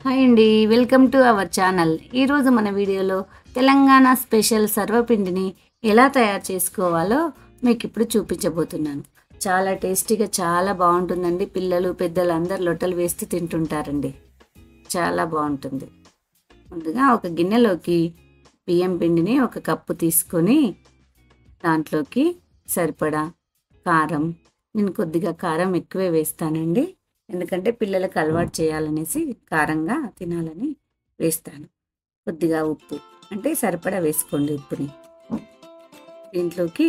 Hi అండి, welcome to our channel. ఈరోజు మన వీడియోలో తెలంగాణ స్పెషల్ సర్వపిండిని ఎలా తయారు చేసుకోవాలో మీకు ఇప్పుడు చూపించబోతున్నాను. చాలా టేస్టీగా చాలా బాగుంటుందండి. పిల్లలు పెద్దలు అందరు లొట్టలు వేస్తూ తింటుంటారండి. చాలా బాగుంటుంది. ముందుగా ఒక గిన్నెలోకి బియ్యం పిండిని ఒక కప్పు తీసుకొని దాంట్లోకి సరిపడా కారం, నేను కొద్దిగా కారం ఎక్కువే వేస్తానండి, ఎందుకంటే పిల్లలకు అలవాటు చేయాలనేసి కారంగా తినాలని వేస్తాను. కొద్దిగా ఉప్పు అంటే సరిపడా వేసుకోండి ఉప్పుని. దీంట్లోకి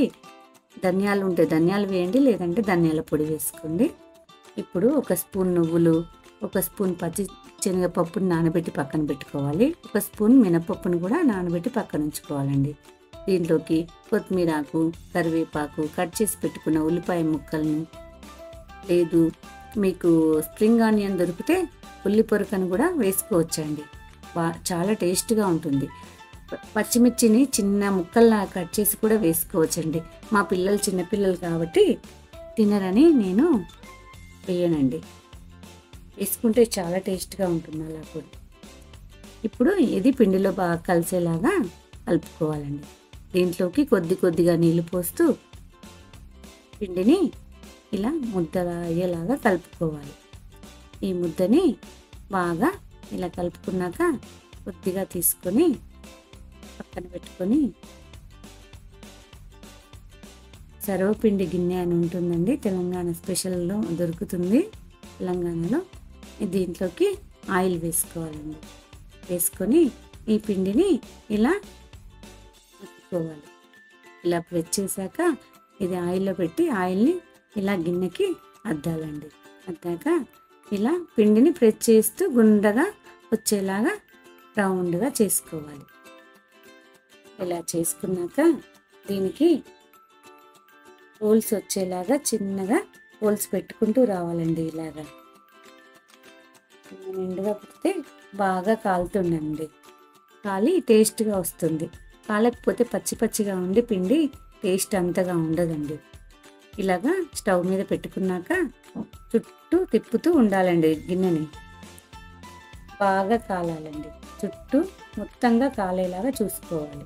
ధనియాలు ఉంటే ధనియాలు వేయండి, లేదంటే ధనియాల పొడి వేసుకోండి. ఇప్పుడు ఒక స్పూన్ నువ్వులు, ఒక స్పూన్ పచ్చి శనగపప్పుని నానబెట్టి పక్కన పెట్టుకోవాలి. ఒక స్పూన్ మినపప్పును కూడా నానబెట్టి పక్కన ఉంచుకోవాలండి. దీంట్లోకి కొత్తిమీరాకు, కరివేపాకు, కట్ చేసి పెట్టుకున్న ఉల్లిపాయ ముక్కలను, లేదు మీకు స్ప్రింగ్ ఆనియన్ దొరికితే ఉల్లి పొరకను కూడా వేసుకోవచ్చండి. చాలా టేస్ట్గా ఉంటుంది. పచ్చిమిర్చిని చిన్న ముక్కల్లా కట్ చేసి కూడా వేసుకోవచ్చండి. మా పిల్లలు చిన్నపిల్లలు కాబట్టి తినరని నేను వేయనండి. వేసుకుంటే చాలా టేస్ట్గా ఉంటుంది అలా కూడా. ఇప్పుడు ఇది పిండిలో బాగా కలిసేలాగా కలుపుకోవాలండి. దీంట్లోకి కొద్దిగా నీళ్ళు పోస్తూ పిండిని ఇలా ముద్దగా అయ్యేలాగా కలుపుకోవాలి. ఈ ముద్దని బాగా ఇలా కలుపుకున్నాక కొద్దిగా తీసుకొని పక్కన పెట్టుకొని, సర్వపిండి గిన్నె అని ఉంటుందండి, తెలంగాణ స్పెషల్లో దొరుకుతుంది తెలంగాణలో. దీంట్లోకి ఆయిల్ వేసుకోవాలండి. వేసుకొని ఈ పిండిని ఇలా పెట్టుకోవాలి. ఇలా ప్రెస్ చేశాక ఇది ఆయిల్లో పెట్టి ఆయిల్ని ఇలా గిన్నెకి అద్దాలండి. అద్దాక ఇలా పిండిని ప్రెస్ చేస్తూ గుండ్రగా వచ్చేలాగా రౌండ్గా చేసుకోవాలి. ఇలా చేసుకున్నాక దీనికి హోల్స్ వచ్చేలాగా చిన్నగా హోల్స్ పెట్టుకుంటూ రావాలండి. ఇలాగా నిండుగా పెడితే బాగా కాలుతుందండి. కాలి టేస్ట్గా వస్తుంది. కాలకపోతే పచ్చిగా ఉండి పిండి టేస్ట్ అంతగా ఉండదండి. ఇలాగా స్టవ్ మీద పెట్టుకున్నాక చుట్టూ తిప్పుతూ ఉండాలండి. గిన్నెని బాగా కాలాలండి. చుట్టూ మొత్తంగా కాలేలాగా చూసుకోవాలి.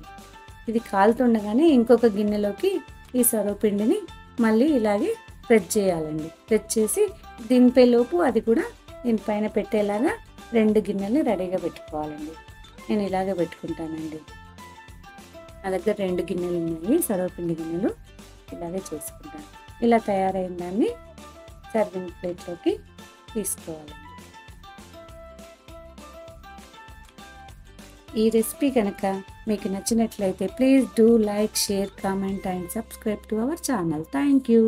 ఇది కాలుతుండగానే ఇంకొక గిన్నెలోకి ఈ సర్వపిండిని మళ్ళీ ఇలాగే ప్రెస్ చేయాలండి. ప్రెస్ చేసి దింపేలోపు అది కూడా దీనిపైన పెట్టేలాగా 2 గిన్నెలు రెడీగా పెట్టుకోవాలండి. నేను ఇలాగే పెట్టుకుంటానండి. నా దగ్గర 2 గిన్నెలు ఉన్నాయి, సర్వపిండి గిన్నెలు. ఇలాగే చేసుకుంటాను. ఇలా తయారైన దాన్ని సర్వింగ్ ప్లేట్లోకి తీసుకోవాలి. ఈ రెసిపీ కనుక మీకు నచ్చినట్లయితే please do like, share, comment and subscribe to our channel. Thank you.